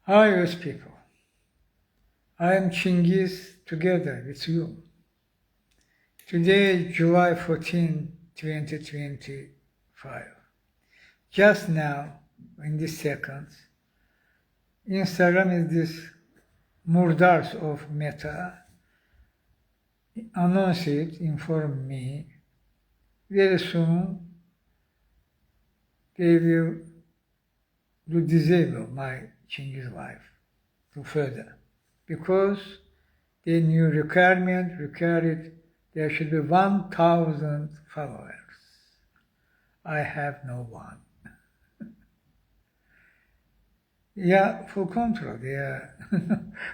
Hi, Earth people. I am Chinghiz together with you. Today, July 14, 2025. Just now, in this second, Instagram is this murdars of Meta announced it, informed me. Very soon, they will disable my Chinghiz life to further. Because the new requirement required there should be 1,000 followers. I have no one. Yeah, full control. They are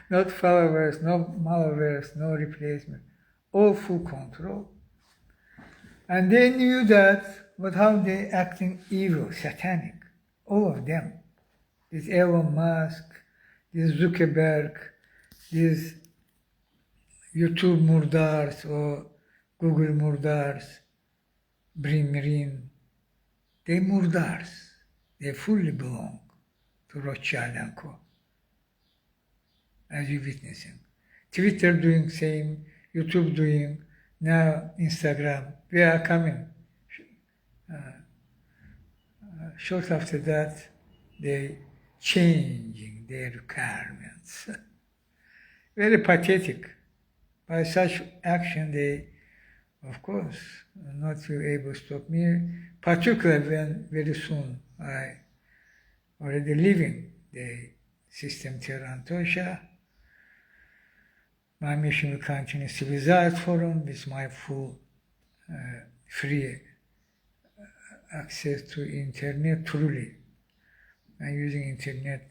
not followers, no followers, no replacement. All full control. And they knew that, but how they acting evil, satanic. All of them. This Elon Musk, this Zuckerberg, this YouTube murdars or Google murdars, Brimrin, they murdars. They fully belong to Rothschild & Co. As you're witnessing. Twitter doing same, YouTube doing, now Instagram. We are coming. Short after that, they changing their requirements. Very pathetic. By such action, they, of course, not will able to stop me, particularly when very soon I already leaving the system Terrantosha. My mission will continue civilized forum with my full free access to internet truly. I'm using internet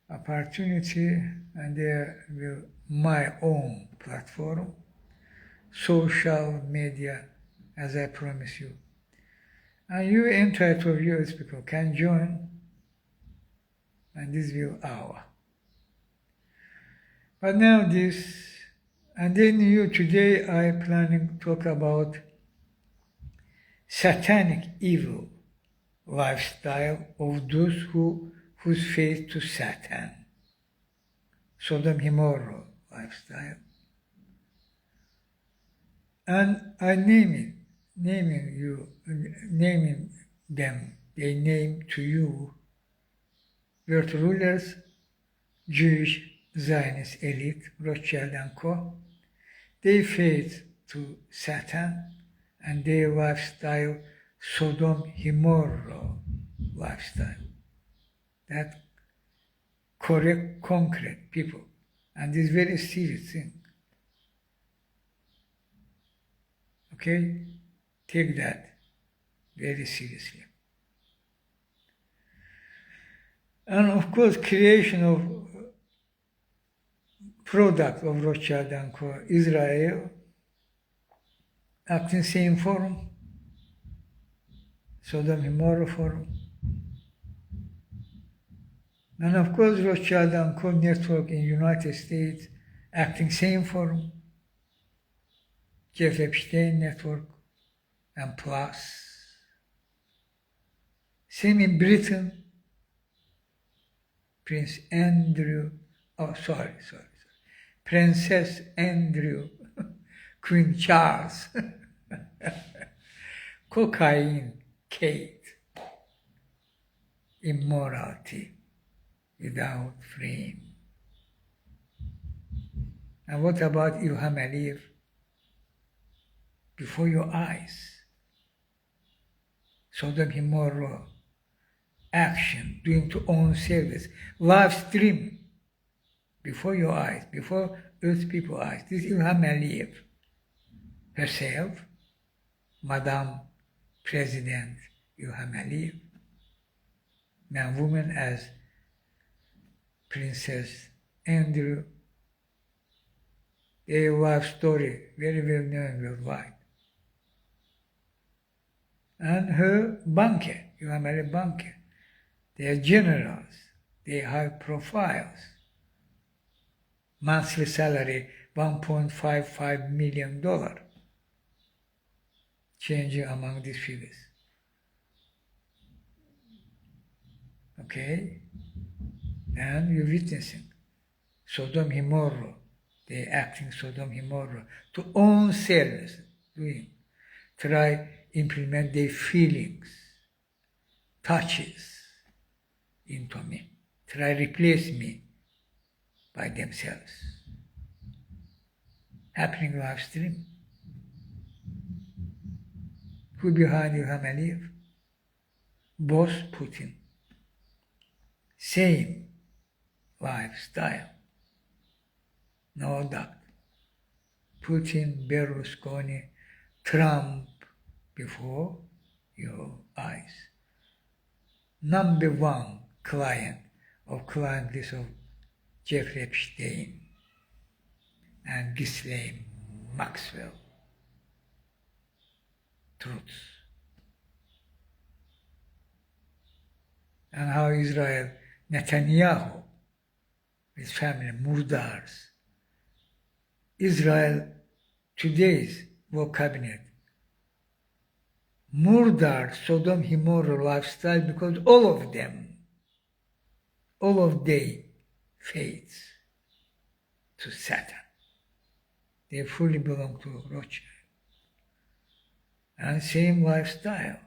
opportunity, and there will my own platform, social media, as I promise you. And you entitled viewers people can join, and this will hour. But now this, and then you today I planning to talk about satanic evil lifestyle of those whose faith to Satan. Sodom Gomorrah lifestyle. And I naming them, they name to you world rulers, Jewish Zionist elite, Rothschild & Co. They faith to Satan and their lifestyle, Sodom Gomorrah lifestyle. That correct, concrete people. And this very serious thing. Okay? Take that very seriously. And of course, creation of product of Rothschild & Co. Israel, acting same forum, Sodom Gomorrah forum. And of course, Rothschild & Co. network in United States, acting same forum, Jeff Epstein network, and plus. Same in Britain, Prince Andrew, Princess Andrew, Queen Charles, cocaine, Kate, immorality without frame. And what about Ilham Aliyev? Before your eyes, Sodom Gomorrah action, doing to own service, live stream before your eyes, before Earth people's eyes. This is Ilham Aliyev herself, Madame President Ilham Aliyev, now woman as Princess Andrew. Their life story, very well known worldwide. And her banker, Ilham Aliyev banker, they are generals, they are high profiles. Monthly salary, $1.55 million, changing among these figures. Okay? And you're witnessing Sodom Gomorrah. They're acting Sodom Gomorrah to own selves, doing. Try implement their feelings, touches into me. Try replace me by themselves. Happening live stream. Who behind you have live? Boss Putin. Same lifestyle. No doubt. Putin, Berlusconi, Trump before your eyes. Number one client list of Jeffrey Epstein and Ghislaine Maxwell. Truths. And how Israel, Netanyahu, his family, murders. Israel, today's war cabinet, murdered Sodom Gomorrah lifestyle because all of they faiths to Satan. They fully belong to Rothschild. And same lifestyle.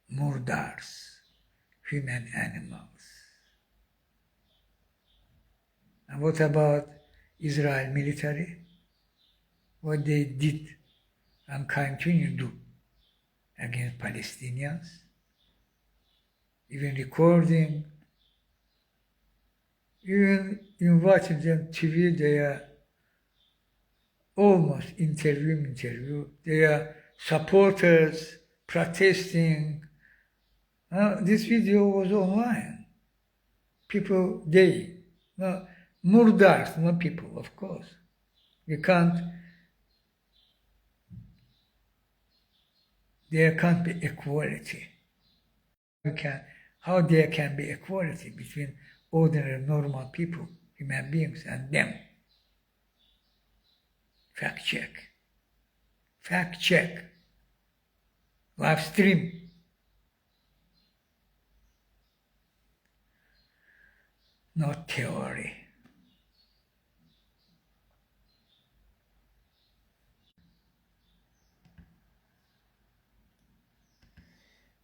Murders, human animals. And what about Israel military? What they did and continue to do against Palestinians? Even recording, even in watching them TV, they are almost interview. They are supporters protesting. This video was online. People, murders, not people, of course. You can't, there can't be equality. How there can be equality between ordinary, normal people, human beings, and them? Fact check. Live stream. Not theory.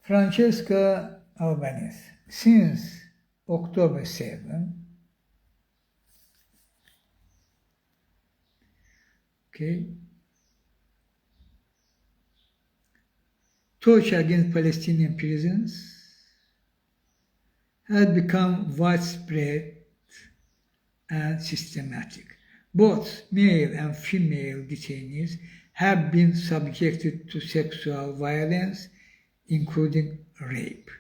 Francesca Albanese, since October 7, torture against Palestinian prisons had become widespread and systematic. Both male and female detainees have been subjected to sexual violence, including rape.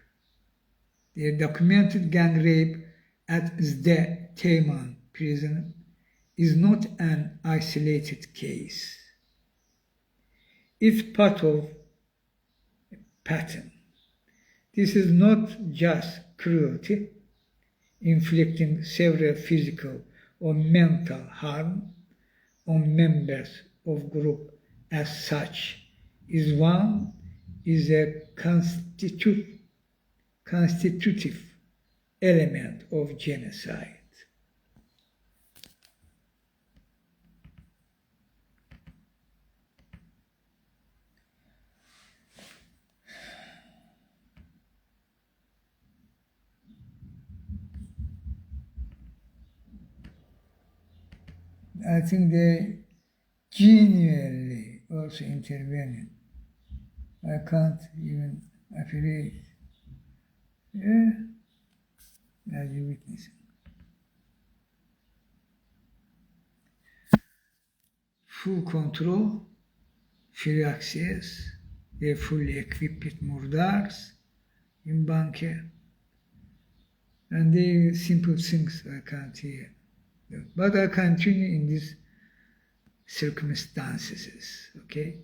The documented gang rape at Sde Teyman prison is not an isolated case. It's part of a pattern. This is not just cruelty, inflicting several physical or mental harm on members of group as such is a constitutive element of genocide. I think they genuinely also intervening. I can't even affiliate. Yeah, as you witnessing. Full control, free access, they're fully equipped with murders in bunker. And they simple things I can't hear. But I continue in these circumstances, okay?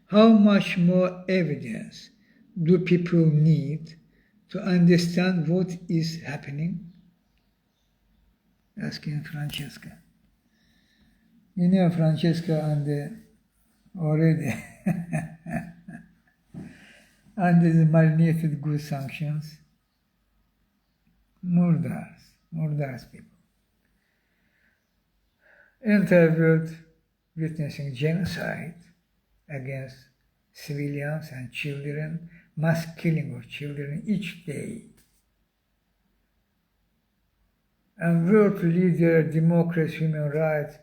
How much more evidence do people need to understand what is happening? Asking Francesca. You know Francesca and already under the marinated goods sanctions. Murders people. Interviewed witnessing genocide against civilians and children, mass killing of children each day. And world leader, democracy, human rights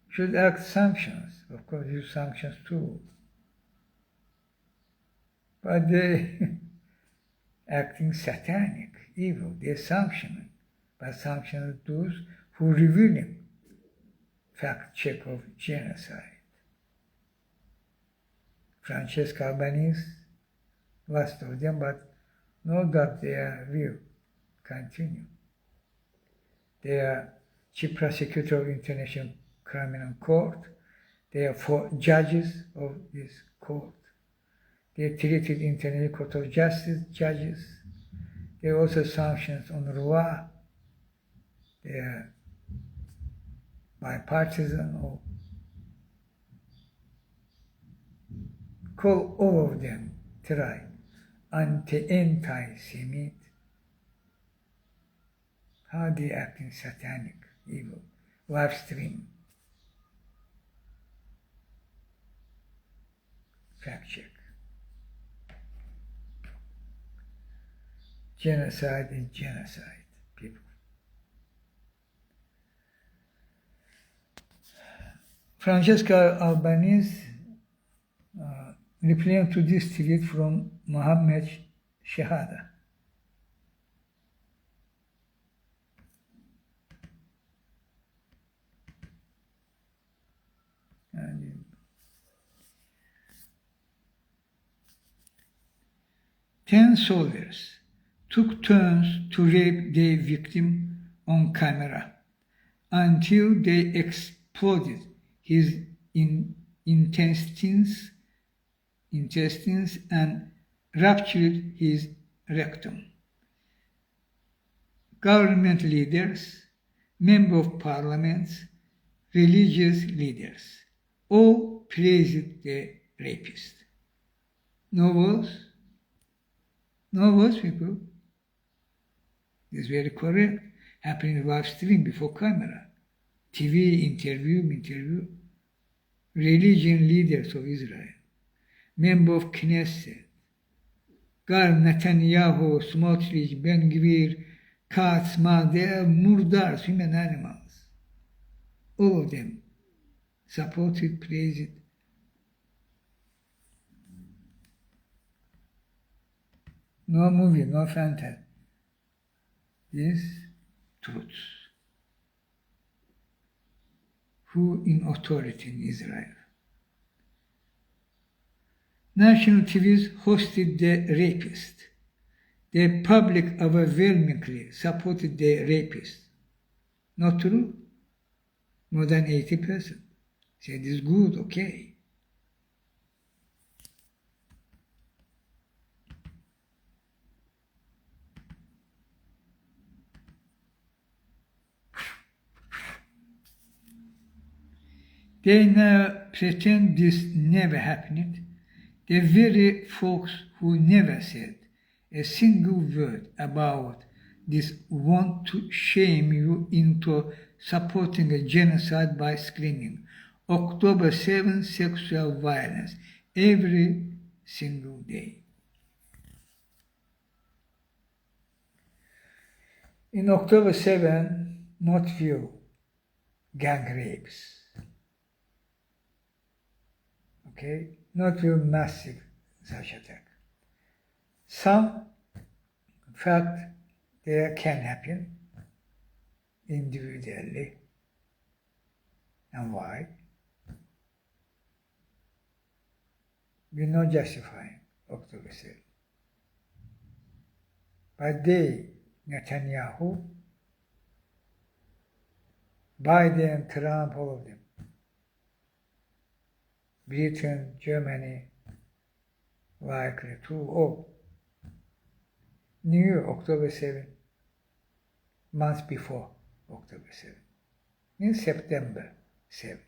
should act sanctions. Of course, use sanctions too. But they acting satanic, evil. They sanctioning, but sanctioning those who revealing fact check of genocide. Francesco Albanese, last of them, but no doubt they will continue. They are chief prosecutor of International Criminal Court. They are 4 judges of this court. They treated International Court of Justice judges. They also sanctions on Rwanda. They are bipartisan or call all of them try anti-Semite. How they acting satanic, evil, live stream. Fact check. Genocide is genocide, people. Francesco Albanese replying to this tweet from Mohammed Shahada. And 10 soldiers took turns to rape their victim on camera until they exploded his intestines and ruptured his rectum. Government leaders, members of parliaments, religious leaders all praised the rapist. No words, people. It's very correct. Happening live stream before camera. TV interview. Religion leaders of Israel. Member of Knesset. Gar Netanyahu, Smotrich, Ben-Gvir, Katz, they are murders, human animals. All of them supported, praised. No movie, no fantasy. This truth. Who in authority in Israel? National TVs hosted the rapist. The public overwhelmingly supported the rapist. Not true? More than 80%. Said it's good, okay. They now pretend this never happened. The very folks who never said a single word about this want to shame you into supporting a genocide by screaming October 7 sexual violence every single day. In October 7, not few gang rapes. Okay, not real massive such attack. Some, in fact, there can happen individually. And why? We're not justifying October 7. But they, Netanyahu, Biden, Trump, all of them, Britain, Germany, likely to, knew October 7, months before October 7, in September 7.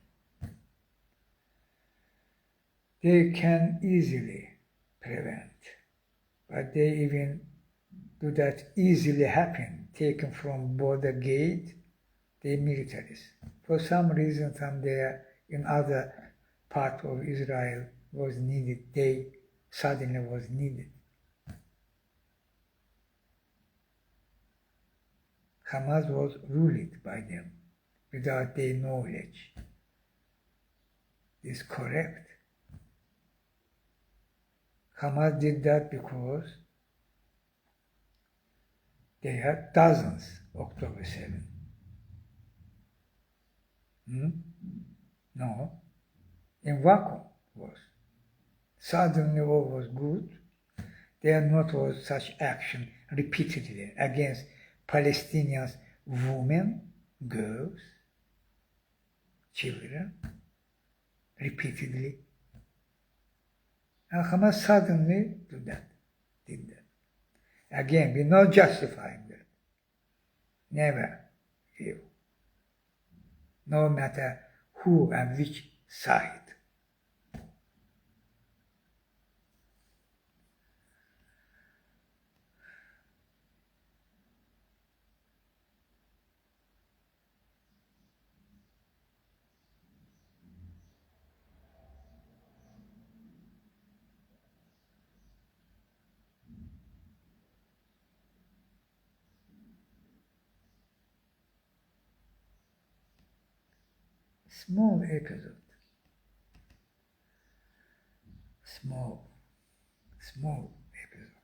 They can easily prevent but they even do that easily happen, taken from border gate, they militaries. For some reason, some there in other part of Israel was needed, they suddenly was needed. Hamas was ruled by them without their knowledge. Is correct. Hamas did that because they had dozens October 7. No, in vacuum was. Suddenly all was good. There not was such action repeatedly against Palestinians, women, girls, children, repeatedly. And Hamas suddenly did that. Again, we're not justifying that. Never. No matter who and which side. Small episode. Small episode.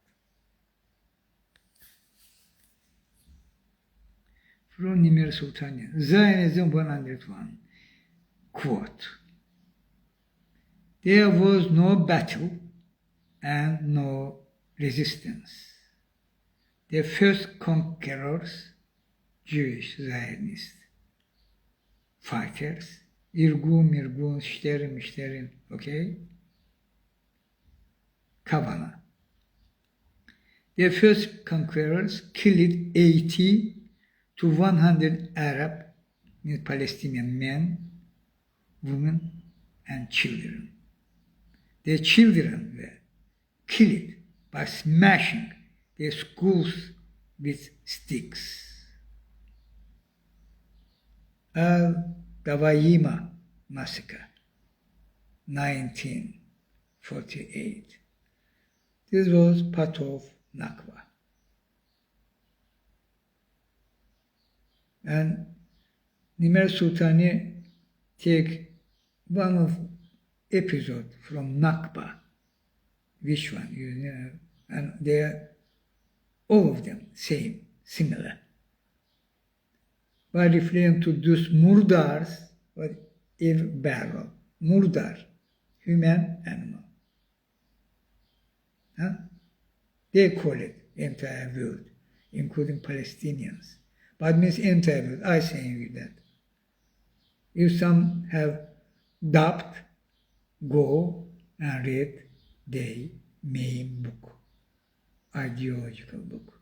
From Nimir Sultanian, Zionism 101, quote, there was no battle and no resistance. The first conquerors, Jewish Zionists, fighters, Irgun, Shterin, okay? Kavanagh. The first conquerors killed 80 to 100 Arab, Palestinian men, women, and children. The children were killed by smashing their schools with sticks. Al-Dawayima massacre, 1948. This was part of Nakba. And Nimer Sultani take one of episode from Nakba. Which one? You know, and they are all of them same, similar. By referring to those murders, but barrel, murder, human, animal. Huh? They call it entire world, including Palestinians. But means entire world, I saying you that. If some have doubt, go and read the main book, ideological book,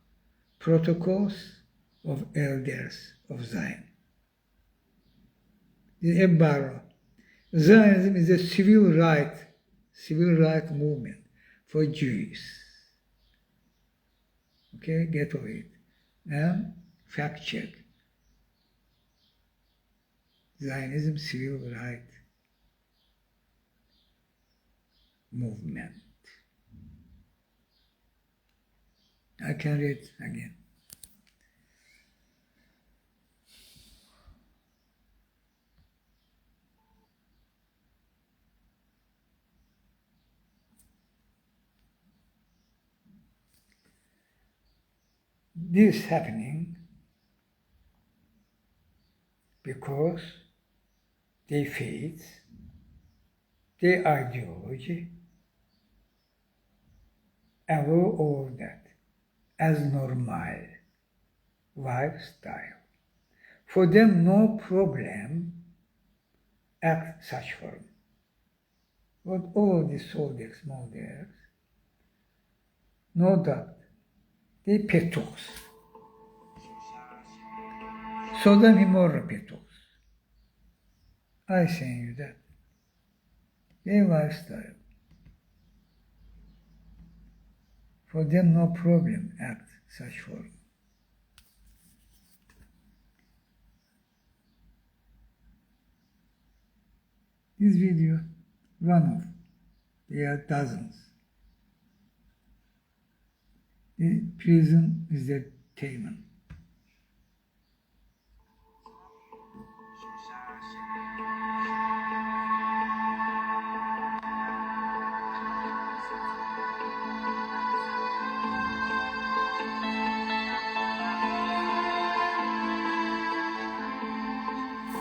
Protocols of Elders of Zion. The Barrow. Zionism is a civil right movement for Jews. Okay, get over it. And fact check. Zionism civil right movement. I can read again. This happening because their faith, their ideology, allow all that as normal lifestyle. For them, no problem act such form. But all of these soldiers, models, no doubt, they petos. Sodom Gomorrah petos. I say you that. Their lifestyle. For them, no problem act such form. This video, one of, there are dozens. The prison is the Tayman.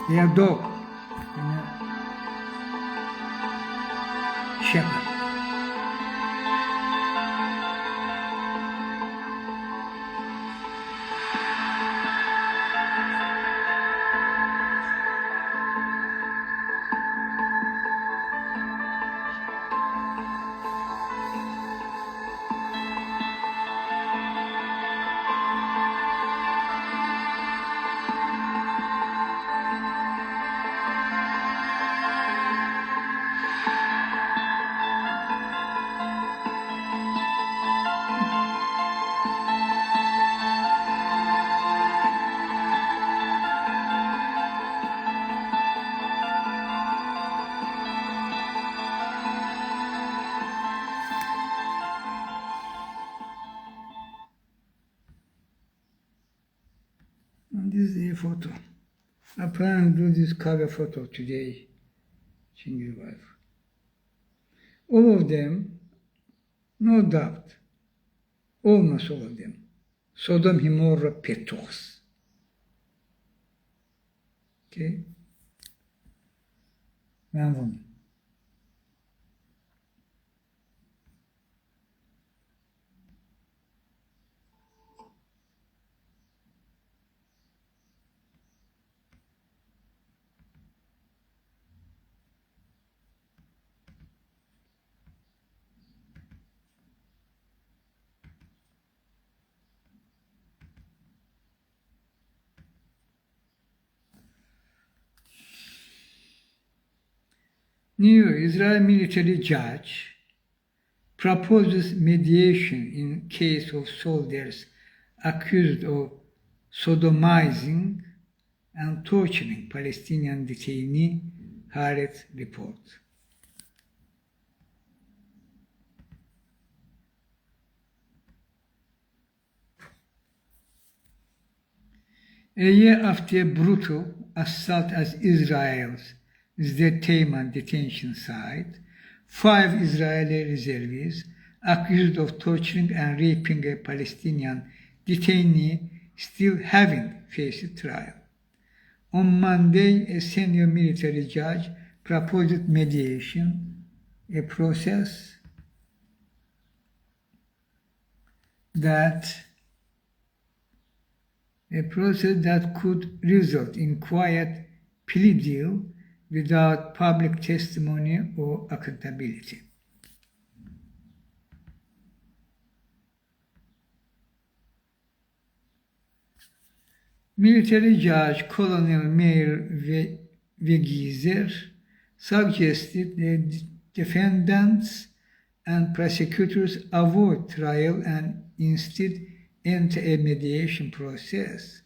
They are dog, shepherd. And this is a photo. I plan to do this cover photo today, Chinghiz wife. All of them, no doubt, almost all of them, Sodom, Gomorrah, Petros. Okay? Man, woman. New Israel military judge proposes mediation in case of soldiers accused of sodomizing and torturing Palestinian detainee, Haaretz report. A year after a brutal assault at Israel's Tayman detention site, 5 Israeli reservists accused of torturing and raping a Palestinian detainee still haven't faced trial. On Monday, a senior military judge proposed mediation, a process that could result in quiet plea deal without public testimony or accountability. Military Judge Colonel Meir Wegizer suggested the defendants and prosecutors avoid trial and instead enter a mediation process,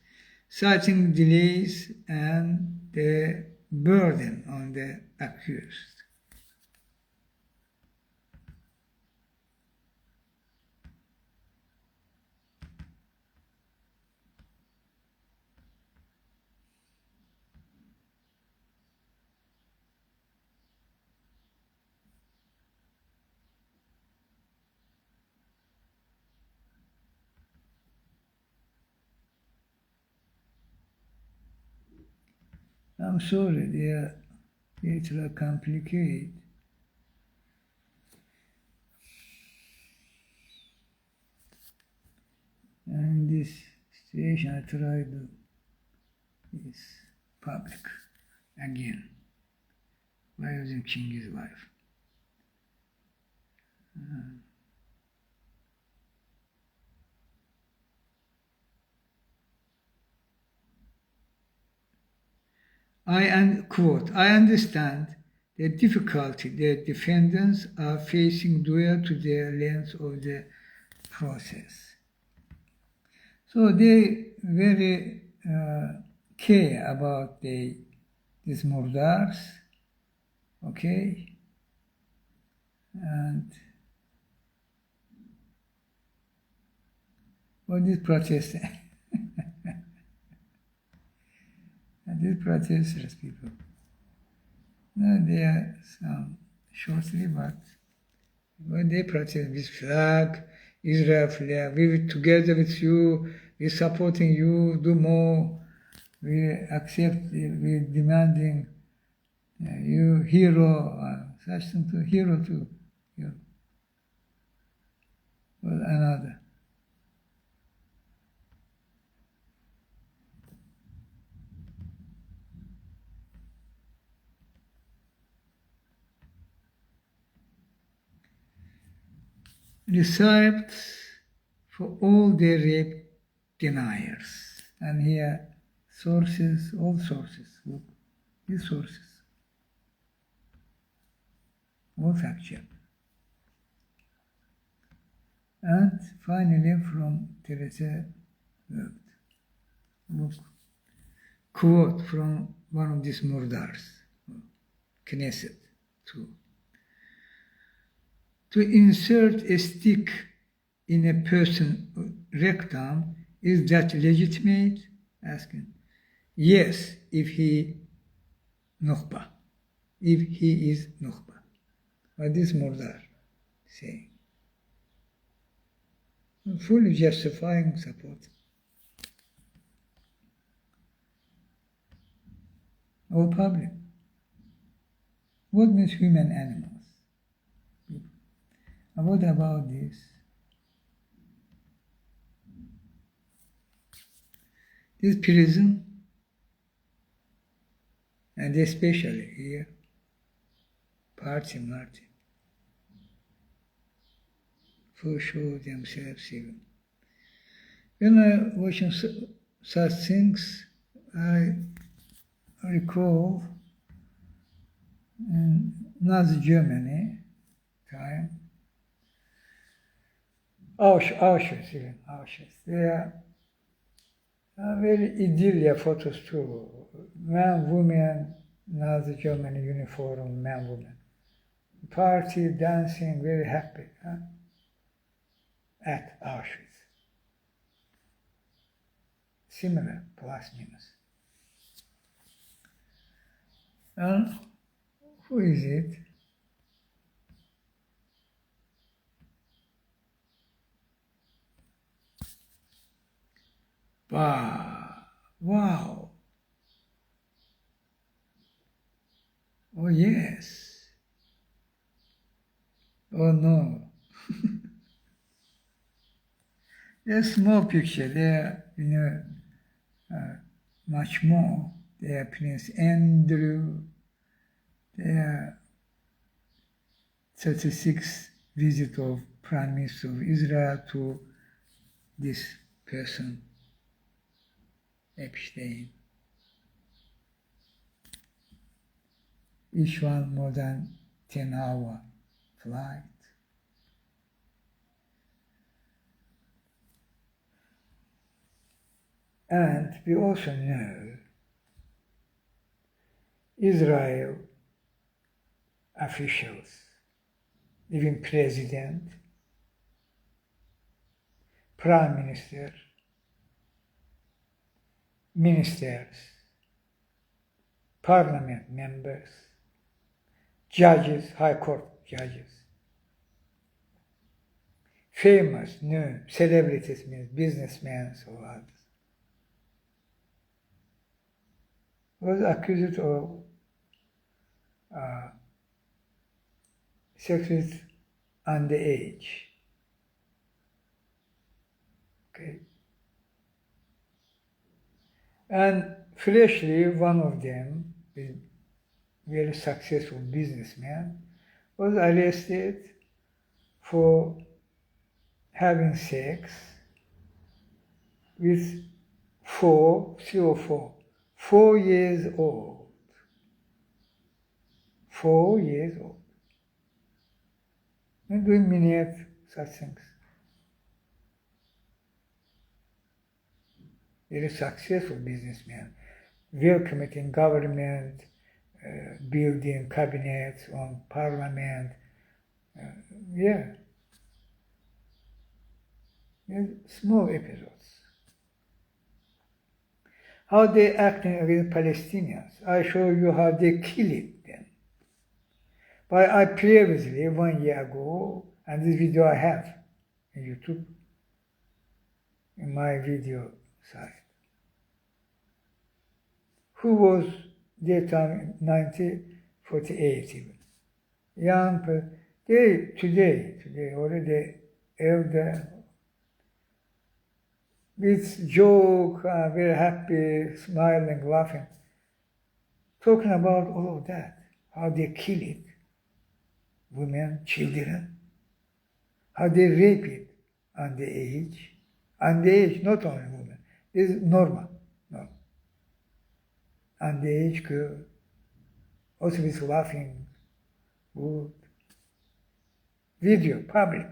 citing delays and the burden on the accused. I'm sorry, they are little complicated. And in this situation, I try to is public again by using Chinghiz wife. Quote, I understand the difficulty the defendants are facing due to the length of the process. So they very care about these murders, okay, and what is protest? And these protesters people, no, they are some shortly, but when they protest with flag, Israel flag, we together with you, we supporting you, do more, we accept, we demanding you hero, such thing to hero too, you, or another. Receipts for all the rape deniers. And here, sources, all sources, these sources, all factual. And finally, from Teresa World, quote from one of these murders, Knesset, too. To insert a stick in a person's rectum, is that legitimate? Asking. Yes, if he Nukhba. If he is Nukhba. What is murder saying? Fully justifying support. Or public. What means human animals? And what about this? This prison, and especially here, party Martin, for sure themselves even. When I watching such things, I recall in Nazi Germany time, Auschwitz even, Auschwitz. There are very idyllic photos too. Man, woman, Nazi Germany uniform, man, woman. Party, dancing, very happy at Auschwitz. Similar, plus minus. And who is it? Wow. Oh, yes. Oh, no. A small picture there, much more. There, Prince Andrew. There, 36th visit of Prime Minister of Israel to this person, Epstein. Each one more than 10-hour flight. And we also know Israel officials, even president, prime minister, ministers, parliament members, judges, high court judges, famous, known, celebrities, means businessmen or others, was accused of sex with underage. Okay. And freshly, one of them, a very successful businessman, was arrested for having sex with 4 years old. 4 years old. And doing many such things. very successful businessman, welcome it in government, building cabinets on parliament. Yeah. Small episodes. How they acting against Palestinians. I show you how they kill it then. But I previously, 1 year ago, and this video I have in YouTube, in my video site. Who was that time, 1948 even. Young people, today already elder, with joke, very happy, smiling, laughing, talking about all of that, how they kill it, women, children, how they rape it underage, not only women, this is normal, underage girl, also with laughing, good, video, public.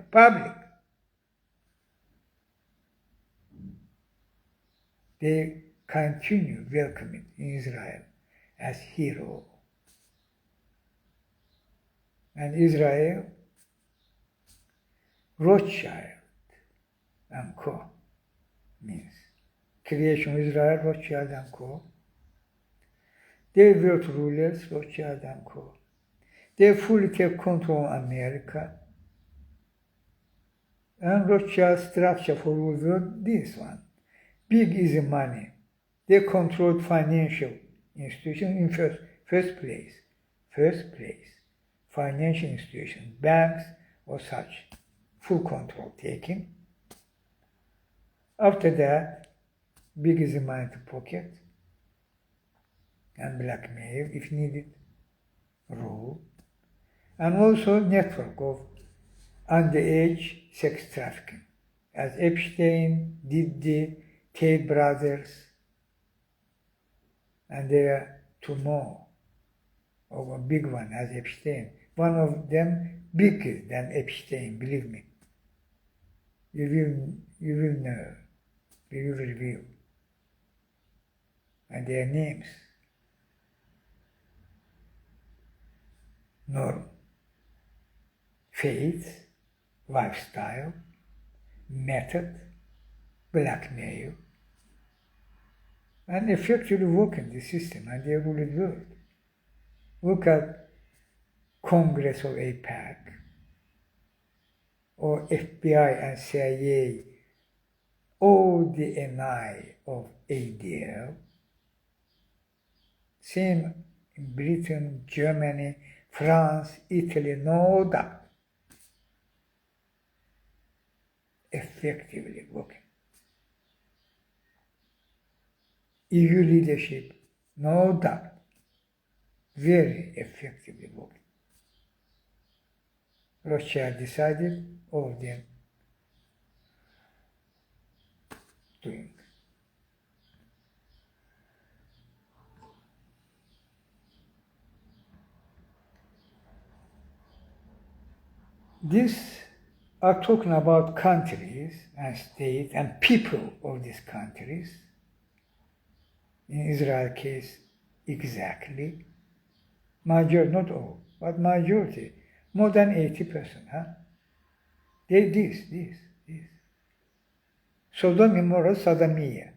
They continue welcoming Israel as hero. And Israel, Rothschild and Co. means creation of Israel, Rothschild and Co. They world rulers, Rothschild and Co. They fully take control of America. And Rothschild structure for the world, this one. Big easy money. They controlled financial institutions in first place. Financial institutions, banks or such. Full control taken. After that, big easy money to pocket and blackmail if needed, rule. And also network of underage sex trafficking, as Epstein, Diddy, Tate brothers, and there are two more, or a big one as Epstein. One of them bigger than Epstein, believe me. You will know, we will reveal. And their names. Norm, faith, lifestyle, method, blackmail, and effectively working the system, and they rule the world. Look at Congress of AIPAC, or FBI and CIA, or the NI of ADL. Same in Britain, Germany, France, Italy, no doubt. Effectively working. EU leadership, no doubt, very effectively working. Rothschild decided, all of them doing. This are talking about countries and states and people of these countries. In Israel case, exactly. Majority, not all, but majority, more than 80%, huh? This. Sodom and Gomorrah, sodomia.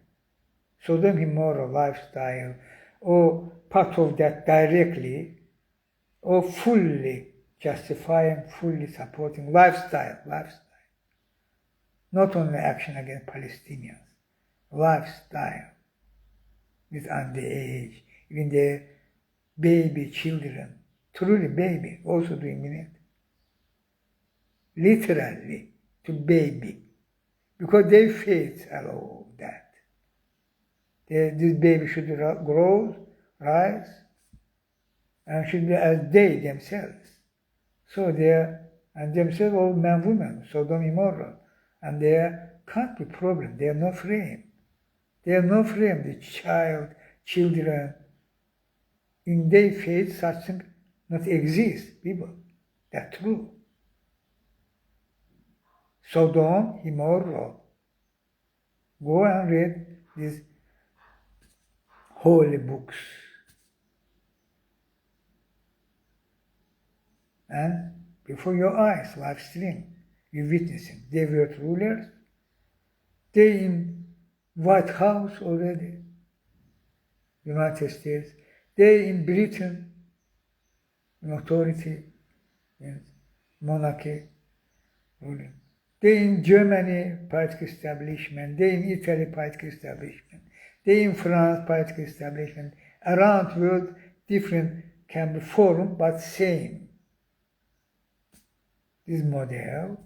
Sodom and Gomorrah lifestyle, or part of that directly, or fully justifying, fully supporting lifestyle. Not only action against Palestinians, lifestyle with underage, even their baby children, truly baby, also doing it. Literally to baby, because they faith allow that. This baby should grow, rise, and should be as they themselves. So they are, and themselves all men, women, Sodom and Gomorrah, and there can't be problem. They are no frame. They are no frame. The children, in their faith, such thing not exist. People, that's true. Sodom, Gomorrah. Go and read this holy books. And before your eyes, live stream, you witnessing. They were rulers. They in White House already, United States. They in Britain, in authority, in monarchy, ruling. They in Germany, political establishment. They in Italy, political establishment. They in France, political establishment. Around the world, different can be formed, but same. This model,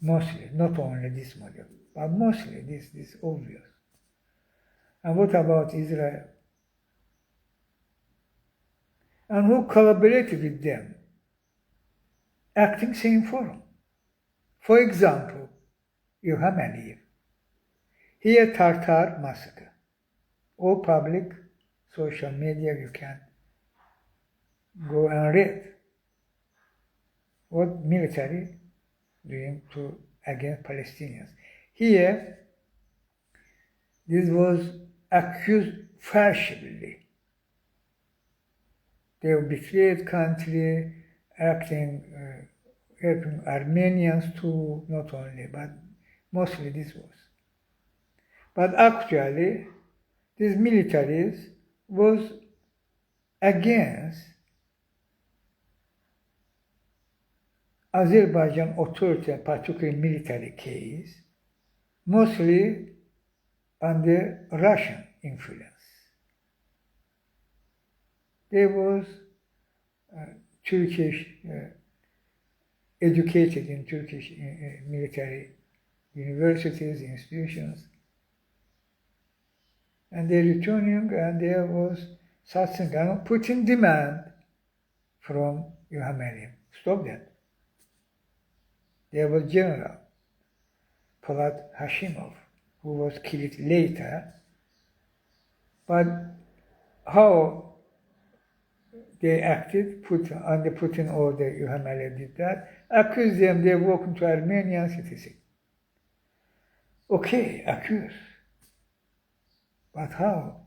mostly, not only this model, but mostly this obvious. And what about Israel? And who collaborated with them? Acting same forum. For example, Ilham Aliyev. Here Tartar massacre. All public social media you can go and read what military doing to against Palestinians. Here, this was accused falsely. They betrayed country, acting, helping Armenians too, not only, but mostly this was. But actually, these militaries was against Azerbaijan authority, particularly military case, mostly under Russian influence. There was Turkish, educated in Turkish military universities, institutions, and they're returning, and there was such thing. And Putin demand from Ilham Aliyev, stop that. There was General Polat Hashimov, who was killed later, but how they acted, under Putin order, Ilham Aliyev did that, accused them they walked into Armenian citizen. Okay, accused. But how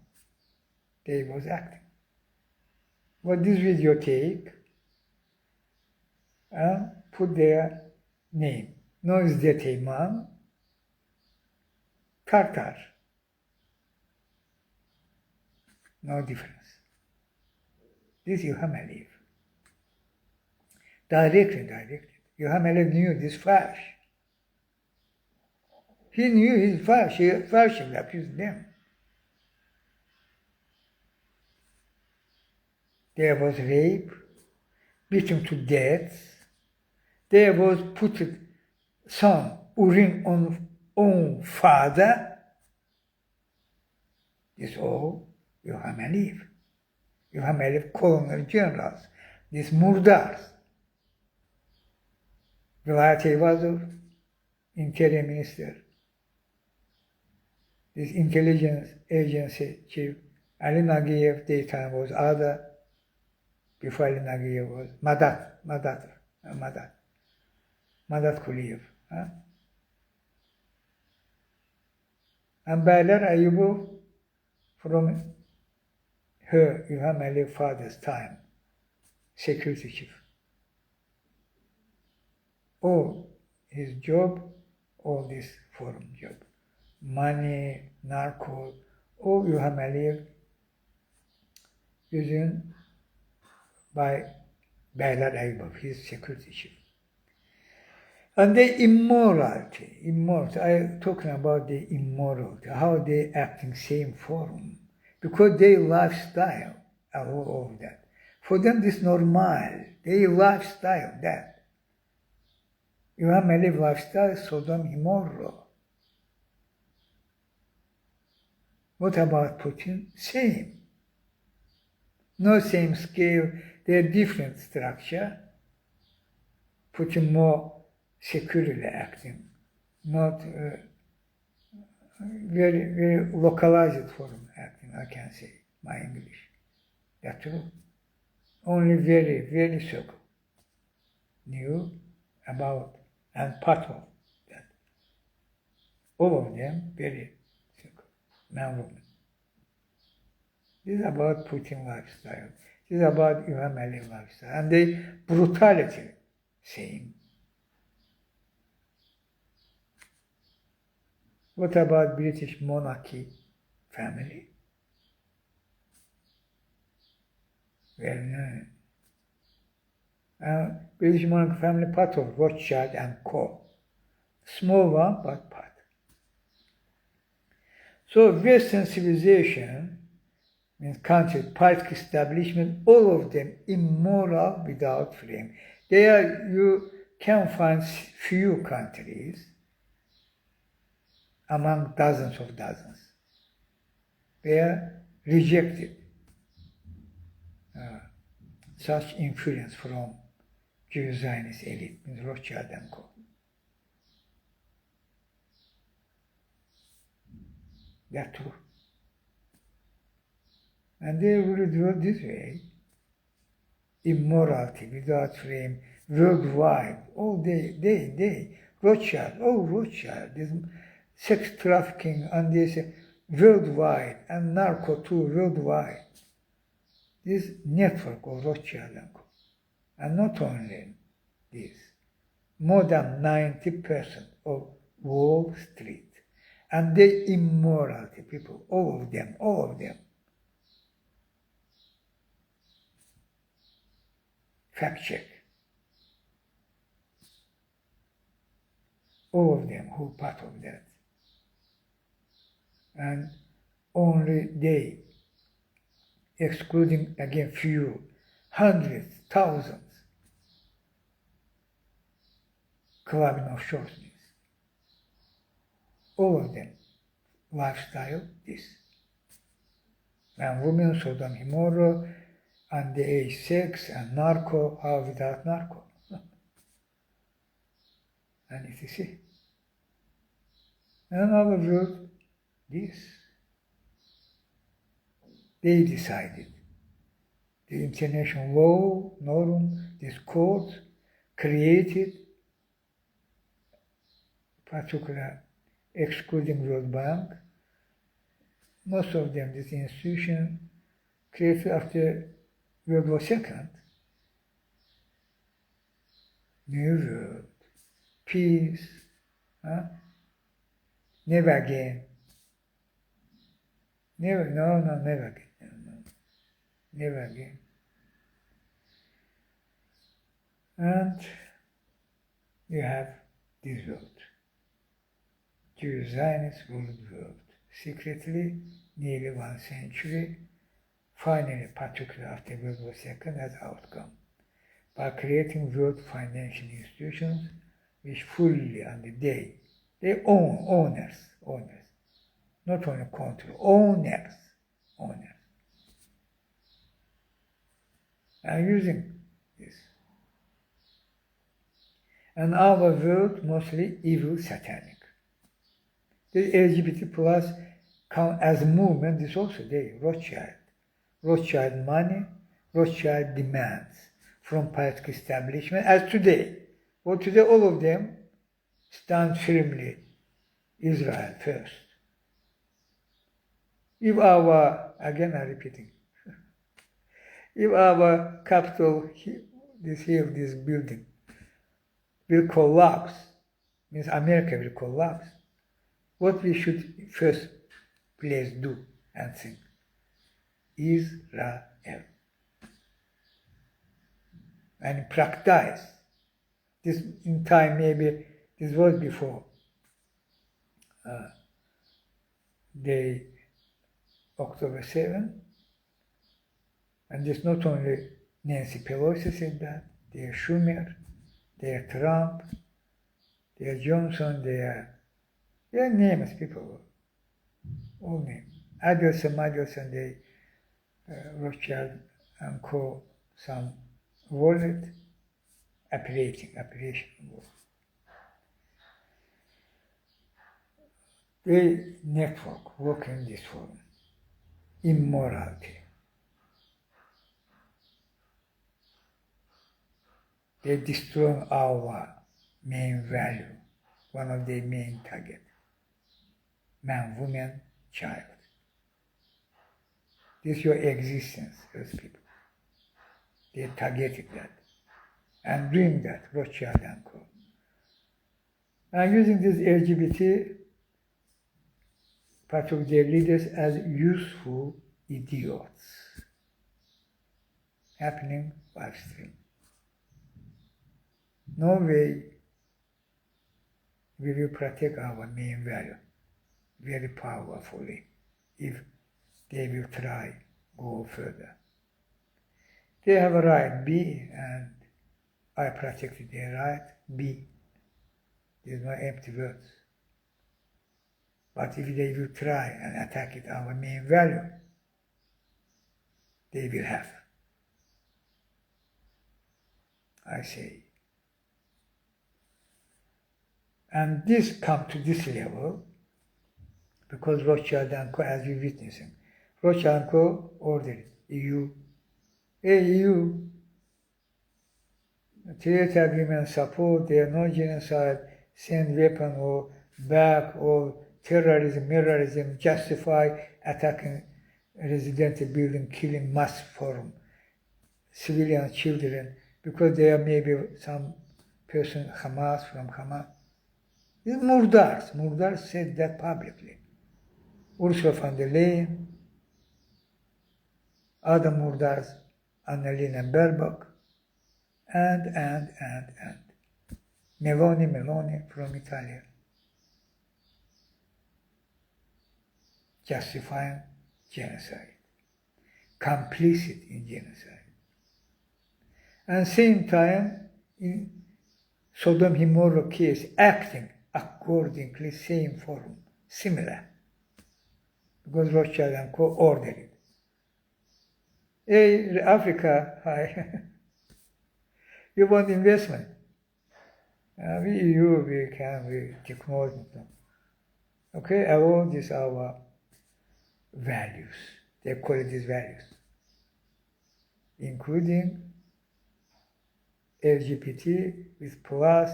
they was acting? What this video take and put their name. No İzzet İmam, Tartar. No difference. This Ilham Aliyev. Directly. Ilham Aliyev knew this fash. He knew his fash. He falsely accused them. There was rape, beaten to death. There was put some urine on own father. This all Ilham Aliyev. Ilham Aliyev colonel generals, these murdars. Vilayet Eyvazov, interior minister. This intelligence agency chief, Ali Nagiyev, daytime was other. Before Ali Nagiyev was Madat Kuliyev. Huh? And Baylar Ayubov from her, Ilham Aliyev's father's time, security chief. All his job, all this foreign job. Money, narco, all Ilham Aliyev using by Baylar Ayubov, his security chief. And the immorality, I'm talking about the immorality, how they acting same forum, because their lifestyle, all of that. For them, this normal, their lifestyle, that. Ilham Aliyev lifestyle, Sodom immoral. What about Putin? Same. No same scale, they're different structure. Putin more securely acting, not very localized form acting, I can say, my English. That's true. Only very circle knew about and part of that. All of them very circle. man, woman. This is about Putin lifestyle. This is about Ivan Malik lifestyle. And the brutality, same. What about British monarchy family? Well known. British monarchy family part of Rothschild and Co. Small one, but part. So Western civilization means country, political establishment, all of them immoral without frame. There you can find few countries among dozens of dozens. They are rejected such influence from Jewish Zionist elite, means Rothschild and Co. That's true. And they really do it this way. Immorality without frame, worldwide, all day. Rothschild, Rothschild, this sex trafficking and this worldwide, and narco too worldwide. This network of Rothschild and Co. And not only this, more than 90% of Wall Street. And the immorality people, all of them. Fact check. All of them who part of that. And only they, excluding again few, hundreds, thousands, clubbing of shorts means. All of them, lifestyle, this. And women, Sodom, Gomorrah, underage sex, and narco, how without narco? And it is it. And our world, this. They decided. The international law, norm, this court created particular excluding World Bank. Most of them, this institution created after World War II. New world, peace, never again. Never again. Never again. And you have this world. Jewish Zionist ruled world. Secretly, nearly 1 century, finally, particularly after World War II, as outcome, by creating world financial institutions which fully under they own owners, not only control, owners, are using this. And our world mostly evil, satanic. The LGBT plus count as a movement is also there, Rothschild money, Rothschild demands from political establishment as today. Well, today all of them stand firmly Israel first. If our, again I'm repeating, if our capital, this building, will collapse, means America will collapse, what we should first place do and think? Israel. And practice. This in time maybe, this was before the October 7, and this not only Nancy Pelosi said that, there Schumer, there Trump, there Johnson, there nameless people, all names. Adelson, they Rothschild and Co. some wallet operation wallet. They network work in this form. Immorality. They destroy our main value, one of their main target. Man, woman, child. This is your existence, those people. They targeted that. And doing that, Rothschild and Co. And using this LGBT, part of their leaders as useful idiots. Happening live stream. No way we will protect our main value very powerfully if they will try go further. They have a right, B, and I protected their right, B. There's no empty words. But if they will try and attack it, our main value, they will have. I say. And this come to this level because Rothschild and Co, as you're witnessing, Rothschild and Co ordered EU, hey EU, trade agreement support, there are no genocide, send weapon or back or terrorism, justify attacking residential building, killing mass form, civilian children, because there may be some person Hamas from Hamas. It's Murdars. Murdars said that publicly. Ursula von der Leyen, other Murdars, Annalena Baerbock, and. Meloni from Italy. Justifying genocide. Complicit in genocide. And same time, in Sodom Gomorrah case, acting accordingly same form, similar. Because Rothschild and Co ordered it. Hey, Africa, hi. You want investment? We technology. Okay, all these are our values. They call it these values, including LGBT with plus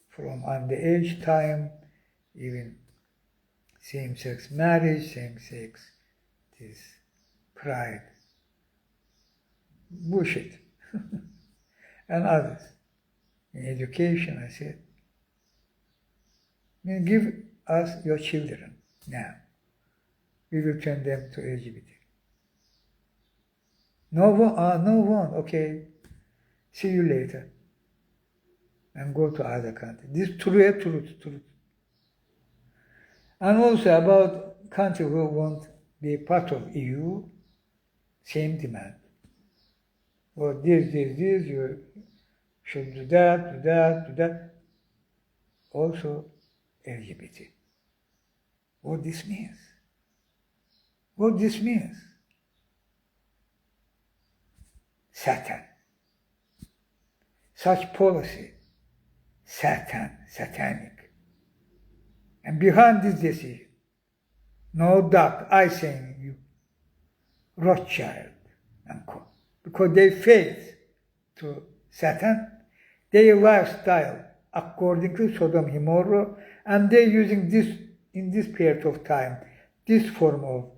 from underage time, even same-sex marriage, same-sex, this pride, bullshit, and others. In education, I said, give us your children now. We will turn them to LGBT. No one, okay. See you later. And go to other country. This is truth. And also about country who want to be part of EU, same demand. Well, this, you should do that. Also LGBT. What this means? Satan. Such policy, satanic. And behind this decision, no doubt, I say you, Rothschild and Co. Because they faith to Satan, their lifestyle according to Sodom and Gomorrah, and they're using this, in this period of time, this form of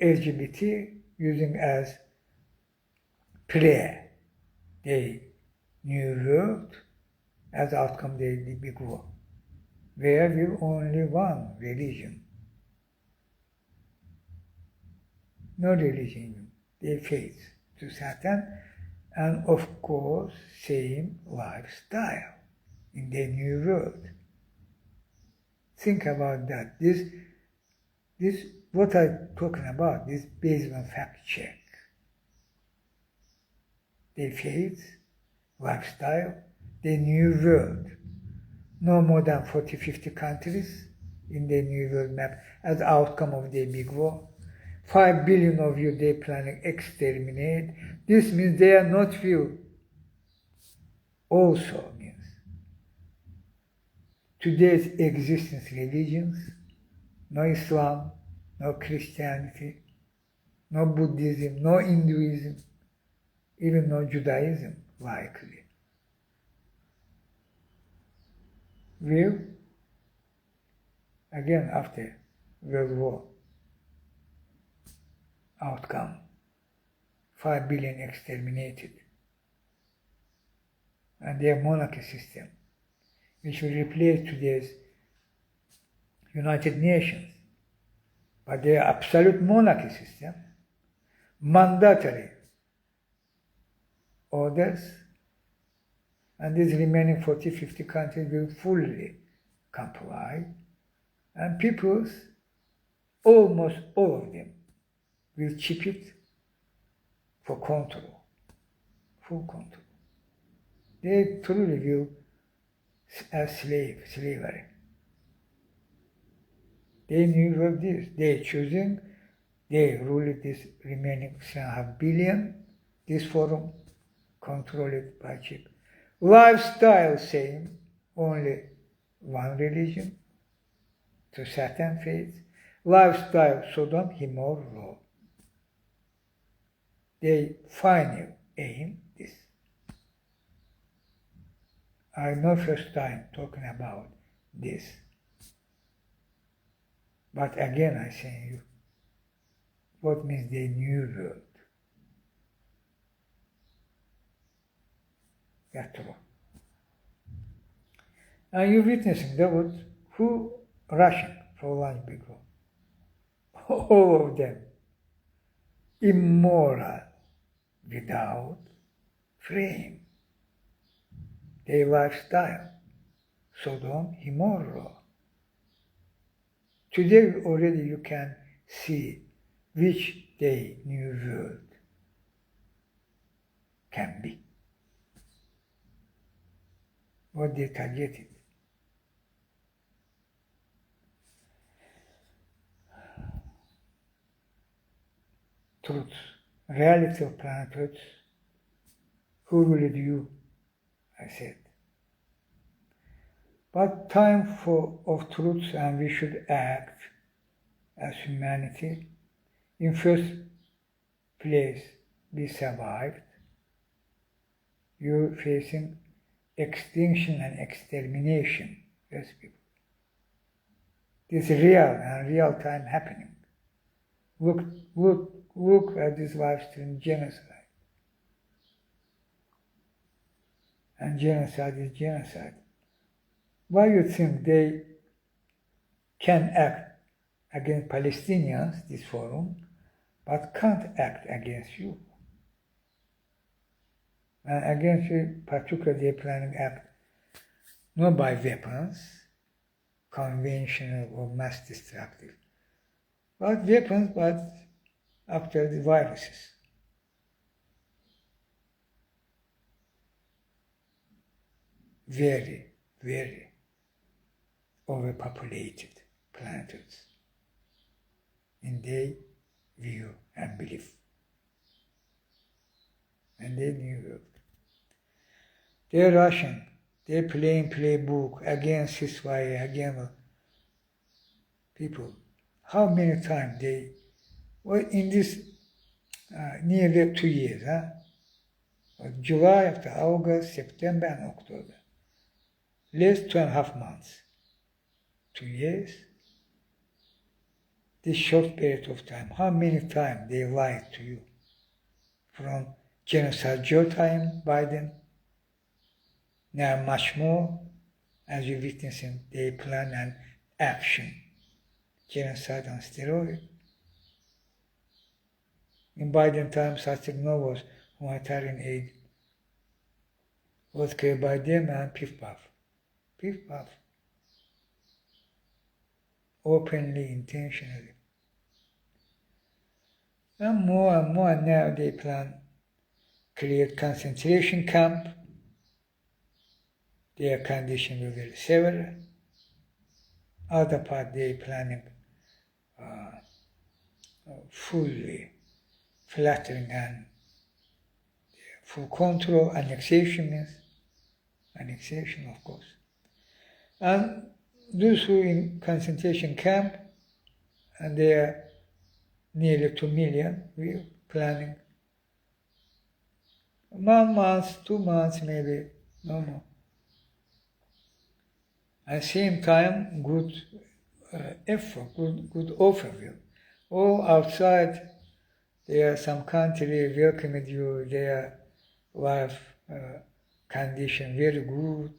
LGBT, using as prayer. The new world, as outcome the big war, where will only one religion. No religion, they faith to Satan, and of course, same lifestyle in the new world. Think about that. This what I'm talking about, this based on fact check. Their faith, lifestyle, the new world. No more than 40-50 countries in the new world map as outcome of the big war. 5 billion of you they planning exterminate. This means they are not few. Also means today's existence religions, no Islam, no Christianity, no Buddhism, no Hinduism, even no Judaism, likely. Will, again after World War, outcome. 5 billion exterminated. And their monarchy system, which will replace today's United Nations. But their absolute monarchy system, mandatory orders, and these remaining 40, 50 countries will fully comply, and peoples, almost all of them, will chip it for control, full control. They truly view as slavery. They knew this. They choosing, they rule this remaining 3.5 billion, this forum, controlled by chip. Lifestyle same, only one religion, to certain faiths. Lifestyle Sodom, Gomorrah. They final aim this. I'm not first time talking about this. But again I say you, what means the new world? That's all. And you're witnessing those who rushing for lunch before. All of them immoral without frame. Their lifestyle, Sodom, Gomorrah. Today already you can see which the new world can be. What they targeted. Truth, reality of planet Earth. Who will you? I said. But time of truth, and we should act as humanity. In first place, we survived. You're facing extinction and extermination, yes, people. This is real and real time happening. Look at this live stream, genocide. And genocide is genocide. Why you think they can act against Palestinians, this forum, but can't act against you? And against you, particularly they're planning act not by weapons, conventional or mass destructive, but weapons, but after the viruses. Very, very overpopulated planets in their view and belief. And they knew it. They're Russian. They're playing playbook against ceasefire, against people. How many times they, well, in this nearly 2 years, July, after August, September, and October. Less 2.5 months. 2 years. This short period of time, how many times they lied to you? From genocide Joe time, Biden, now much more, as you're witnessing, they plan an action. Genocide on steroids. In Biden time, such thing no was humanitarian aid. Was carried by them and piff puff. Piff puff. Openly, intentionally. And more now they plan create concentration camp. Their condition will be very severe. Other part they planning fully flattering and full control. Annexation means annexation, of course. And those who in concentration camp, and they are nearly 2 million, we planning 1 month, 2 months maybe, no more. At the same time, good effort, good overview. All outside There are some country welcomed you, their life condition very good.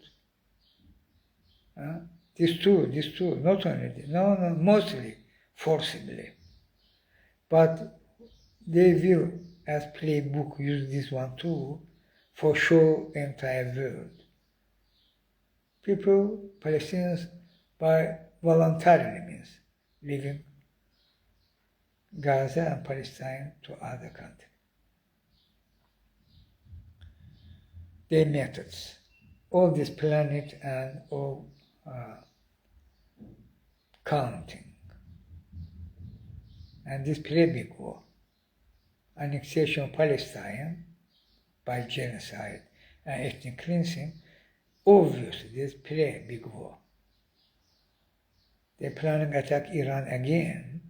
This too, not only this, no, mostly forcibly. But they will, as playbook, use this one too for show entire world. People, Palestinians, by voluntarily means leaving Gaza and Palestine to other countries. Their methods, all this planet and all counting. And this play big war. Annexation of Palestine by genocide and ethnic cleansing, obviously this play big war. They're planning to attack Iran again.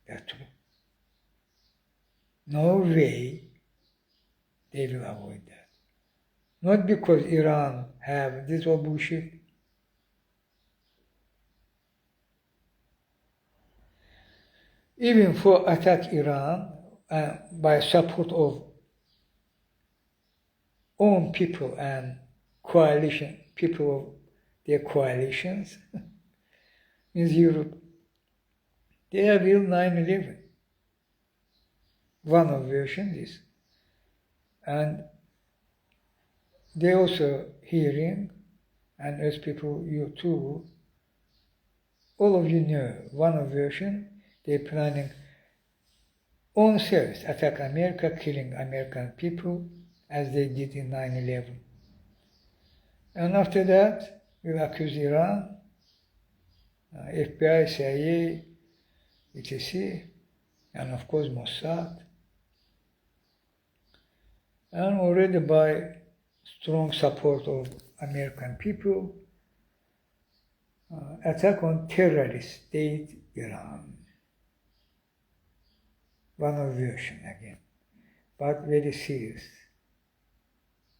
That's true. No way they will avoid that. Not because Iran have this all bullshit. Even for attack Iran by support of own people and coalition, people of their coalitions, means Europe, they have real 9/11. One of version is. And they also hearing, and as people, you too, all of you know, one of version, they're planning own selves attack America, killing American people, as they did in 9/11. And after that, we'll accuse Iran, FBI, CIA, etc., and of course Mossad. And already by strong support of American people, attack on terrorist state Iran. One of version again, but very serious.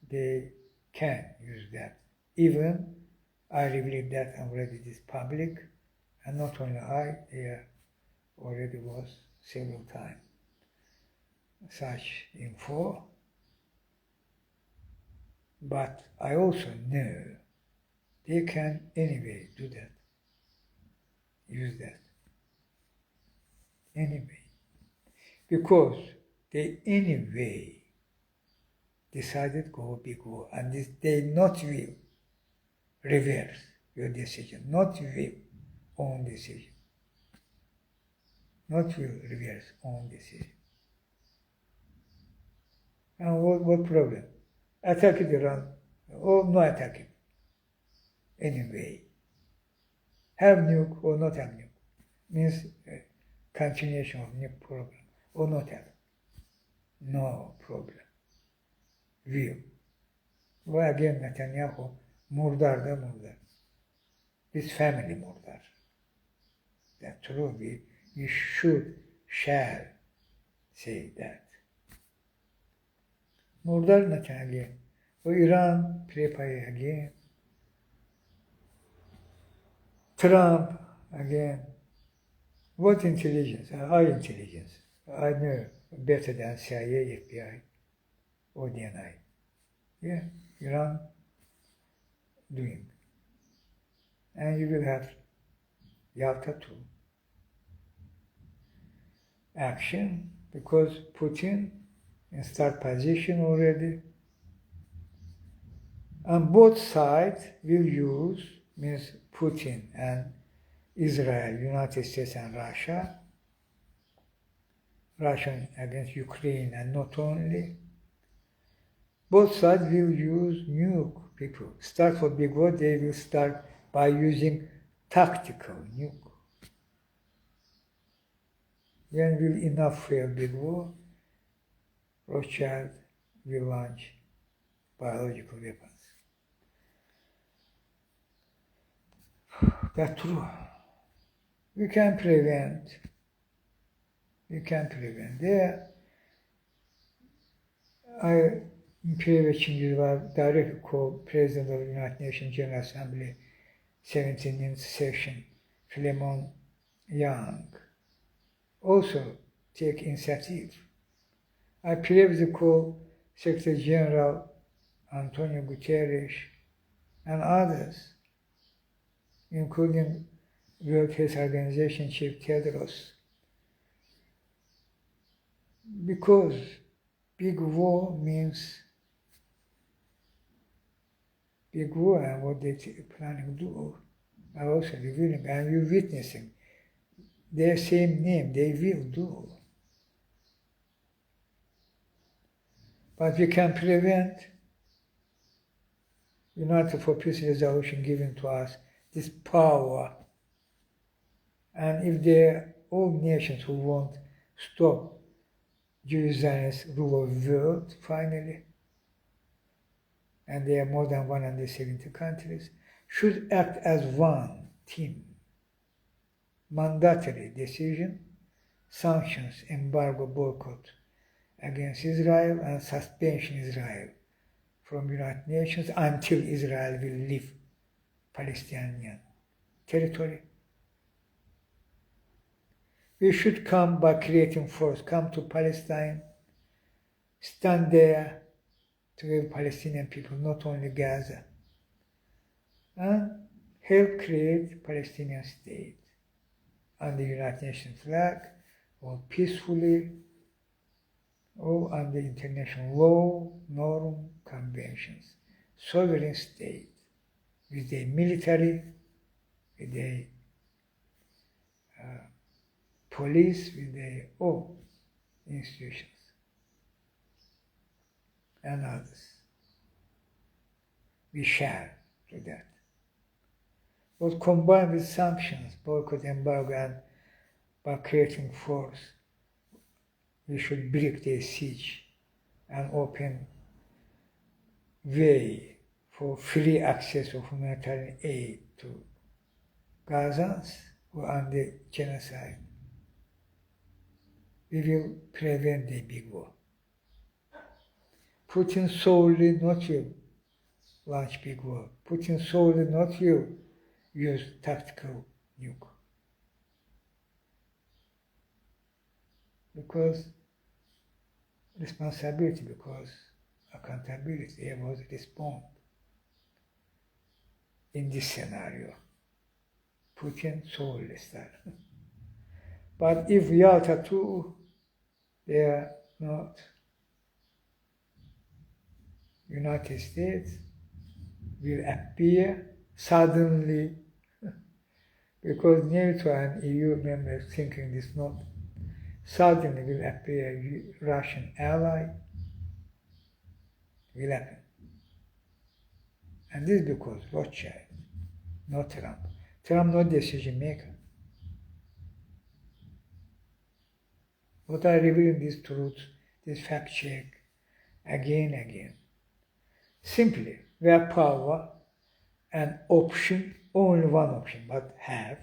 They can use that. Even I revealed that already this public, and not only I, there already was several times such info. But I also know they can anyway do that, use that, anyway. Because they anyway decided go big war, and they not will reverse your decision, not will own decision, not will reverse own decision. And what problem? Attack Iran, or no attack it. Anyway, have nuke or not have nuke, means continuation of nuke program, or not have. No problem. Will. Well, again, Netanyahu, murdar da murdar. This family murdar. That's true. We shall say that. Murdar Netanyahu again. Or Iran, prepare again. Trump again. What intelligence? Our intelligence. I know better than CIA, FBI, or DNI. Yeah, Iran doing. And you will have Yalta too. Action, because Putin in start position already. And both sides will use, means Putin and Israel, United States and Russia against Ukraine, and not only. Both sides will use nuke people. Start for big war, they will start by using tactical nuke. When will enough for a big war, Rothschild will launch biological weapons. That's true. We can prevent. There, Imperial Chinghiz was direct co-president of the United Nations General Assembly, 17th session, Philemon young also take initiative. I previously called Secretary General Antonio Guterres and others, including World Health Organization Chief Tedros, because big war means big war, and what they planning to do are also revealing, and we're witnessing their same name, they will do. But we can prevent United for Peace resolution given to us this power. And if there are all nations who want to stop Jewish Zionist rule of the world, finally, and there are more than 170 countries, should act as one team. Mandatory decision, sanctions, embargo, boycott against Israel, and suspension Israel from United Nations until Israel will leave Palestinian territory. We should come by creating force, come to Palestine, stand there to help Palestinian people, not only Gaza, and help create Palestinian state under United Nations flag, or peacefully, or under international law, norm, conventions. Sovereign state with a military, with a police, with their own institutions and others. We shall do that. But combined with sanctions, boycott, embargo, and by creating force, we should break the siege and open way for free access of humanitarian aid to Gazans who are under genocide. We will prevent the big war. Putin solely not will launch big war. Putin solely not will use tactical nuke. Because responsibility, because accountability, he was respond in this scenario. Putin solely start. But if Yalta too, they are not United States will appear suddenly because NATO and EU members thinking this not suddenly will appear Russian ally will happen. And this is because Rothschild, not Trump. Trump not decision maker. But I revealing this truth, this fact check again and again. Simply, where power and option, only one option, but have,